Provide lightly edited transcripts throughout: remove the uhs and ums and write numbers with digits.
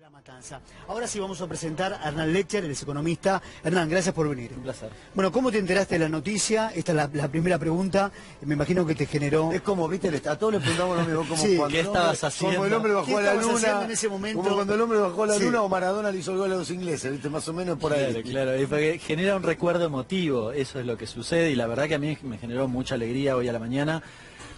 La Matanza. Ahora sí vamos a presentar a Hernán Lecher, él es economista. Hernán, gracias por venir. Un placer. Bueno, ¿cómo te enteraste de la noticia? Esta es la primera pregunta. Me imagino que te generó... Es como, viste, a todos le preguntamos lo mismo, como Sí. cuando ¿Qué estabas haciendo? Como el hombre bajó a la luna, en ese momento? como cuando el hombre bajó a la Sí. luna o Maradona le hizo el gol a los ingleses, viste, más o menos por ahí. Claro, claro, y porque genera un recuerdo emotivo, eso es lo que sucede, y la verdad que a mí me generó mucha alegría hoy a la mañana,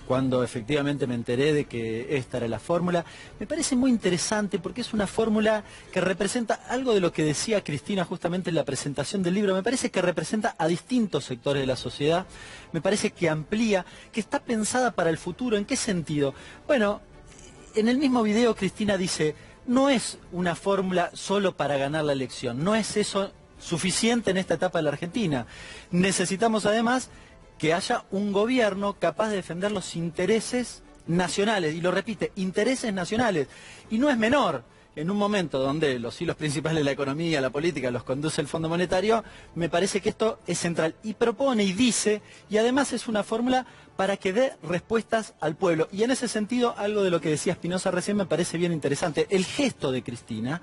cuando efectivamente me enteré de que esta era la fórmula. Me parece muy interesante porque es una fórmula que representa algo de lo que decía Cristina justamente en la presentación del libro. Me parece que representa a distintos sectores de la sociedad, me parece que amplía, que está pensada para el futuro. ¿En qué sentido? Bueno, en el mismo video Cristina dice, no es una fórmula solo para ganar la elección, no es eso suficiente en esta etapa de la Argentina. Necesitamos además que haya un gobierno capaz de defender los intereses nacionales, y lo repite, intereses nacionales, y no es menor. En un momento donde los hilos principales de la economía, la política, los conduce el Fondo Monetario, me parece que esto es central. Y propone y dice, y además es una fórmula para que dé respuestas al pueblo. Y en ese sentido, algo de lo que decía Espinosa recién me parece bien interesante. El gesto de Cristina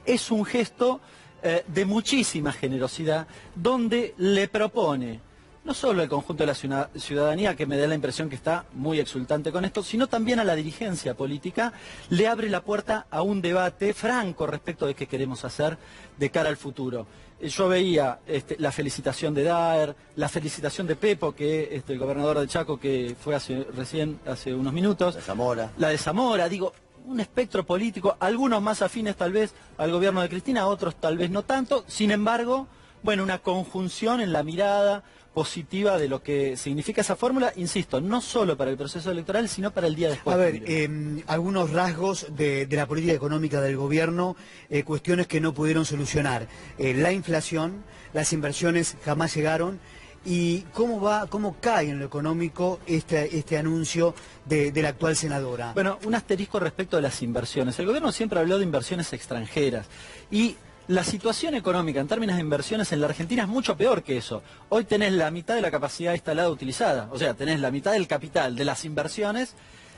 es un gesto de muchísima generosidad, donde le propone no solo al conjunto de la ciudadanía, que me da la impresión que está muy exultante con esto, sino también a la dirigencia política, le abre la puerta a un debate franco respecto de qué queremos hacer de cara al futuro. Yo veía la felicitación de Daer, la felicitación de Pepo, que el gobernador de Chaco, que fue recién hace unos minutos. De Zamora. La de Zamora, digo, un espectro político, algunos más afines tal vez al gobierno de Cristina, otros tal vez no tanto. Sin embargo, bueno, una conjunción en la mirada positiva de lo que significa esa fórmula, insisto, no solo para el proceso electoral, sino para el día después. A ver, algunos rasgos de la política económica del gobierno, cuestiones que no pudieron solucionar. La inflación, las inversiones jamás llegaron, y cómo cae en lo económico este anuncio de la actual senadora. Bueno, un asterisco respecto de las inversiones. El gobierno siempre habló de inversiones extranjeras, y la situación económica en términos de inversiones en la Argentina es mucho peor que eso. Hoy tenés la mitad de la capacidad instalada utilizada, o sea, tenés la mitad del capital de las inversiones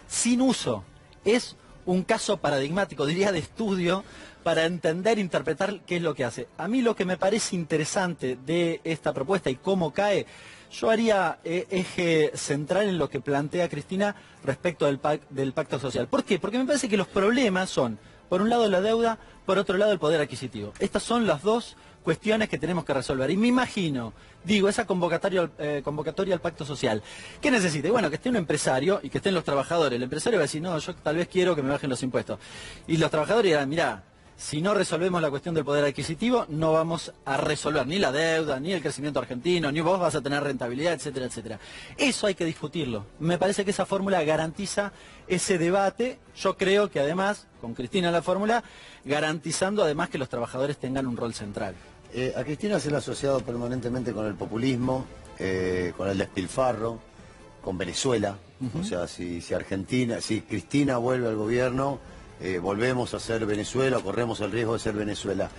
sin uso. Es un caso paradigmático, diría, de estudio para entender, interpretar qué es lo que hace. A mí lo que me parece interesante de esta propuesta y cómo cae, yo haría eje central en lo que plantea Cristina respecto del pacto social. ¿Por qué? Porque me parece que los problemas son, por un lado, la deuda, por otro lado, el poder adquisitivo. Estas son las dos cuestiones que tenemos que resolver. Y me imagino, digo, esa convocatoria al pacto social. ¿Qué necesita? Bueno, que esté un empresario y que estén los trabajadores. El empresario va a decir, no, yo tal vez quiero que me bajen los impuestos. Y los trabajadores dirán, mirá, si no resolvemos la cuestión del poder adquisitivo, no vamos a resolver ni la deuda, ni el crecimiento argentino, ni vos vas a tener rentabilidad, etcétera, etcétera. Eso hay que discutirlo. Me parece que esa fórmula garantiza ese debate. Yo creo que además, con Cristina la fórmula, garantizando además que los trabajadores tengan un rol central. A Cristina se le ha asociado permanentemente con el populismo, con el despilfarro, con Venezuela. O sea, si Cristina vuelve al gobierno, volvemos a ser Venezuela, corremos el riesgo de ser Venezuela.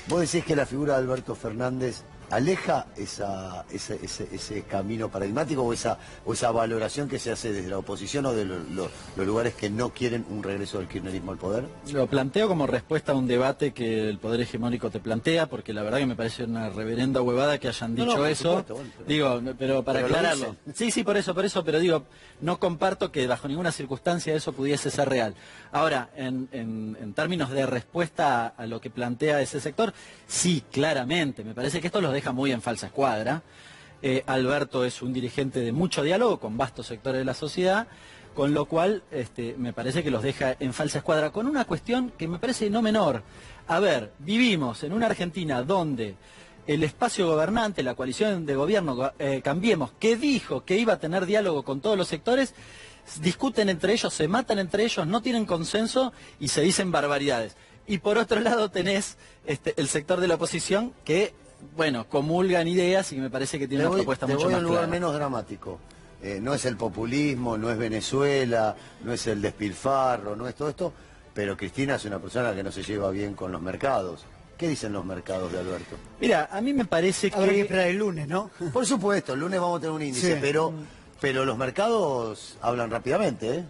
¿Vos decís que la figura de Alberto Fernández aleja ese camino paradigmático o esa valoración que se hace desde la oposición o de los lugares que no quieren un regreso del kirchnerismo al poder? Lo planteo como respuesta a un debate que el poder hegemónico te plantea, porque la verdad que me parece una reverenda huevada que hayan dicho eso. Digo, pero para aclararlo. Sí, por eso, pero digo, no comparto que bajo ninguna circunstancia eso pudiese ser real. Ahora, en términos de respuesta a lo que plantea ese sector, sí, claramente, me parece que esto los deja muy en falsa escuadra. Alberto es un dirigente de mucho diálogo con vastos sectores de la sociedad, con lo cual me parece que los deja en falsa escuadra, con una cuestión que me parece no menor. A ver, vivimos en una Argentina donde el espacio gobernante, la coalición de gobierno Cambiemos, que dijo que iba a tener diálogo con todos los sectores, discuten entre ellos, se matan entre ellos, no tienen consenso y se dicen barbaridades. Y por otro lado tenés el sector de la oposición que, bueno, comulgan ideas y me parece que tiene una propuesta mucho más clara. Te voy a un lugar menos dramático. No es el populismo, no es Venezuela, no es el despilfarro, no es todo esto, pero Cristina es una persona que no se lleva bien con los mercados. ¿Qué dicen los mercados de Alberto? Mira, a mí me parece que... Habrá que esperar el lunes, ¿no? Por supuesto, el lunes vamos a tener un índice, Sí. pero los mercados hablan rápidamente, ¿eh?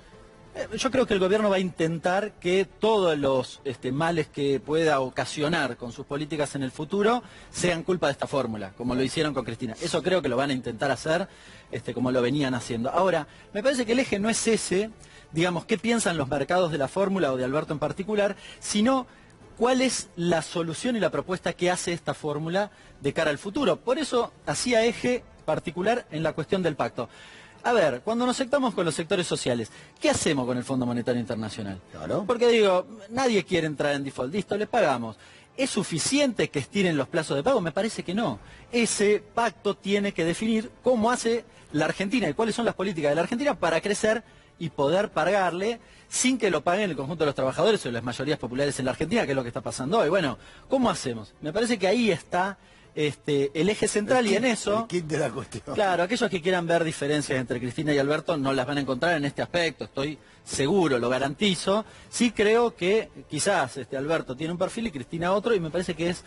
Yo creo que el gobierno va a intentar que todos los males que pueda ocasionar con sus políticas en el futuro sean culpa de esta fórmula, como lo hicieron con Cristina. Eso creo que lo van a intentar hacer como lo venían haciendo. Ahora, me parece que el eje no es ese, digamos, qué piensan los mercados de la fórmula o de Alberto en particular, sino cuál es la solución y la propuesta que hace esta fórmula de cara al futuro. Por eso hacía eje particular en la cuestión del pacto. A ver, cuando nos sectamos con los sectores sociales, ¿qué hacemos con el Fondo Monetario Internacional? Claro. Porque digo, nadie quiere entrar en default, listo, le pagamos. ¿Es suficiente que estiren los plazos de pago? Me parece que no. Ese pacto tiene que definir cómo hace la Argentina y cuáles son las políticas de la Argentina para crecer y poder pagarle sin que lo paguen el conjunto de los trabajadores o las mayorías populares en la Argentina, que es lo que está pasando hoy. Bueno, ¿cómo hacemos? Me parece que ahí está el eje central y en eso... El kit de la cuestión. Claro, aquellos que quieran ver diferencias entre Cristina y Alberto no las van a encontrar en este aspecto, estoy seguro, lo garantizo. Sí creo que quizás Alberto tiene un perfil y Cristina otro, y me parece que es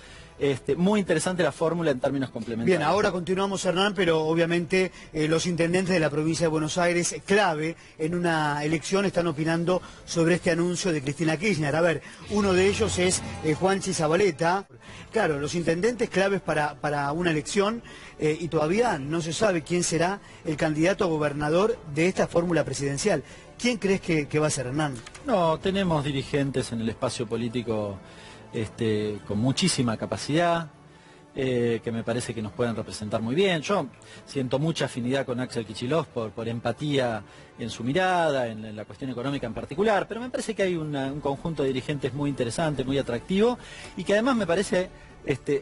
muy interesante la fórmula en términos complementarios. Bien, ahora continuamos, Hernán, pero obviamente los intendentes de la provincia de Buenos Aires, clave en una elección, están opinando sobre este anuncio de Cristina Kirchner. A ver, uno de ellos es Juanchi Zabaleta. Claro, los intendentes claves para una elección y todavía no se sabe quién será el candidato a gobernador de esta fórmula presidencial. ¿Quién crees que va a ser, Hernán? No, tenemos dirigentes en el espacio político con muchísima capacidad, que me parece que nos pueden representar muy bien. Yo siento mucha afinidad con Axel Kicillof por empatía en su mirada, en la cuestión económica en particular, pero me parece que hay un conjunto de dirigentes muy interesante, muy atractivo, y que además me parece,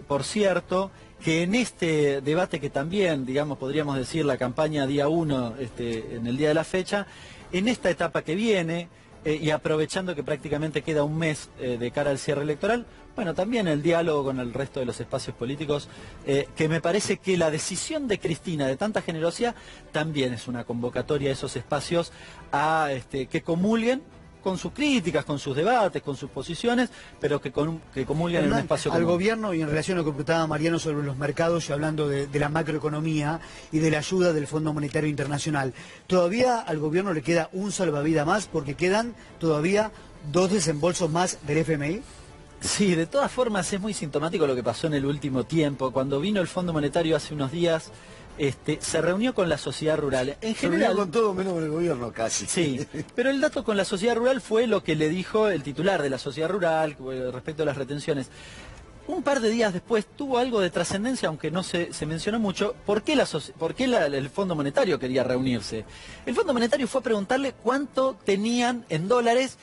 por cierto, que en este debate que también, digamos, podríamos decir la campaña día 1, en el día de la fecha, en esta etapa que viene, y aprovechando que prácticamente queda un mes de cara al cierre electoral, bueno, también el diálogo con el resto de los espacios políticos, que me parece que la decisión de Cristina de tanta generosidad también es una convocatoria a esos espacios a que comulguen con sus críticas, con sus debates, con sus posiciones, pero que comulguen en un espacio común. Al gobierno, y en relación a lo que preguntaba Mariano sobre los mercados y hablando de la macroeconomía y de la ayuda del Fondo Monetario Internacional, ¿todavía al gobierno le queda un salvavidas más porque quedan todavía 2 desembolsos más del FMI? Sí, de todas formas es muy sintomático lo que pasó en el último tiempo. Cuando vino el Fondo Monetario hace unos días, se reunió con la sociedad rural. En general, se reunió con todo menos con el gobierno casi. Sí, pero el dato con la sociedad rural fue lo que le dijo el titular de la sociedad rural respecto a las retenciones. Un par de días después tuvo algo de trascendencia, aunque no se mencionó mucho. ¿Por qué el Fondo Monetario quería reunirse? El Fondo Monetario fue a preguntarle cuánto tenían en dólares,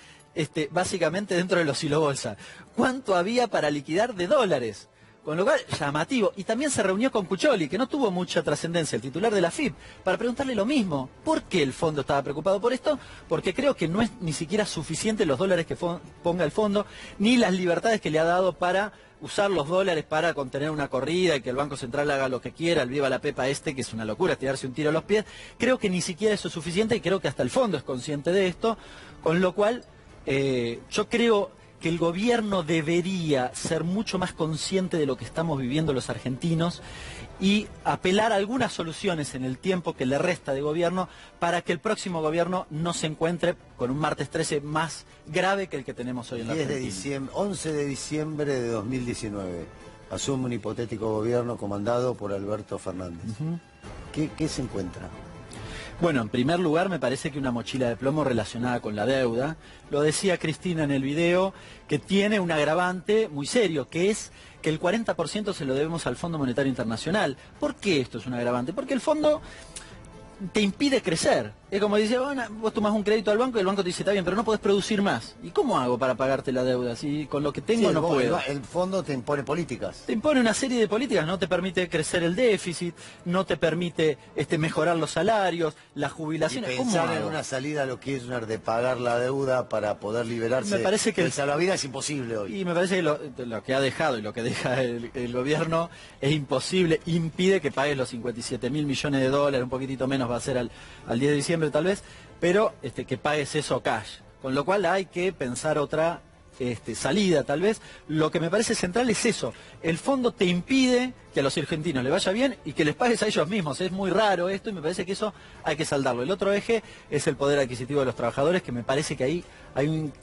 básicamente dentro de los hilobolsa. ¿Cuánto había para liquidar de dólares? Con lo cual, llamativo. Y también se reunió con Cuccioli, que no tuvo mucha trascendencia, el titular de la AFIP, para preguntarle lo mismo. ¿Por qué el fondo estaba preocupado por esto? Porque creo que no es ni siquiera suficiente los dólares que ponga el fondo, ni las libertades que le ha dado para usar los dólares para contener una corrida y que el Banco Central haga lo que quiera, el viva la pepa que es una locura, tirarse un tiro a los pies. Creo que ni siquiera eso es suficiente y creo que hasta el fondo es consciente de esto, con lo cual yo creo que el gobierno debería ser mucho más consciente de lo que estamos viviendo los argentinos y apelar a algunas soluciones en el tiempo que le resta de gobierno para que el próximo gobierno no se encuentre con un martes 13 más grave que el que tenemos hoy en la Argentina. 11 de diciembre de 2019 asume un hipotético gobierno comandado por Alberto Fernández. ¿Qué se encuentra? Bueno, en primer lugar me parece que una mochila de plomo relacionada con la deuda. Lo decía Cristina en el video, que tiene un agravante muy serio, que es que el 40% se lo debemos al Fondo Monetario Internacional. ¿Por qué esto es un agravante? Porque el fondo te impide crecer. Es como dice, bueno, vos tomás un crédito al banco y el banco te dice, está bien, pero no podés producir más. ¿Y cómo hago para pagarte la deuda? Si con lo que tengo no puedo. El fondo te impone políticas. Te impone una serie de políticas, no te permite crecer el déficit, no te permite mejorar los salarios, las jubilaciones. Y pensar en una salida a lo que es de pagar la deuda para poder liberarse. Me parece que el salvavidas es imposible hoy. Y me parece que lo que ha dejado y lo que deja el gobierno es imposible, impide que pagues los 57.000 millones de dólares, un poquitito menos va a ser al 10 de diciembre tal vez, pero que pagues eso cash. Con lo cual hay que pensar otra salida tal vez. Lo que me parece central es eso. El fondo te impide que que a los argentinos les vaya bien y que les pagues a ellos mismos. Es muy raro esto y me parece que eso hay que saldarlo. El otro eje es el poder adquisitivo de los trabajadores, que me parece que ahí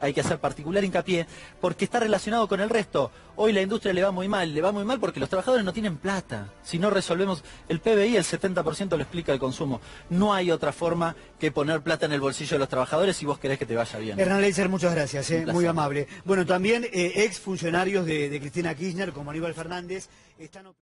hay que hacer particular hincapié, porque está relacionado con el resto. Hoy la industria le va muy mal porque los trabajadores no tienen plata. Si no resolvemos el PBI, el 70% lo explica el consumo. No hay otra forma que poner plata en el bolsillo de los trabajadores si vos querés que te vaya bien. Hernán Leitzer, muchas gracias, muy amable. Bueno, también ex funcionarios de Cristina Kirchner, como Aníbal Fernández, están...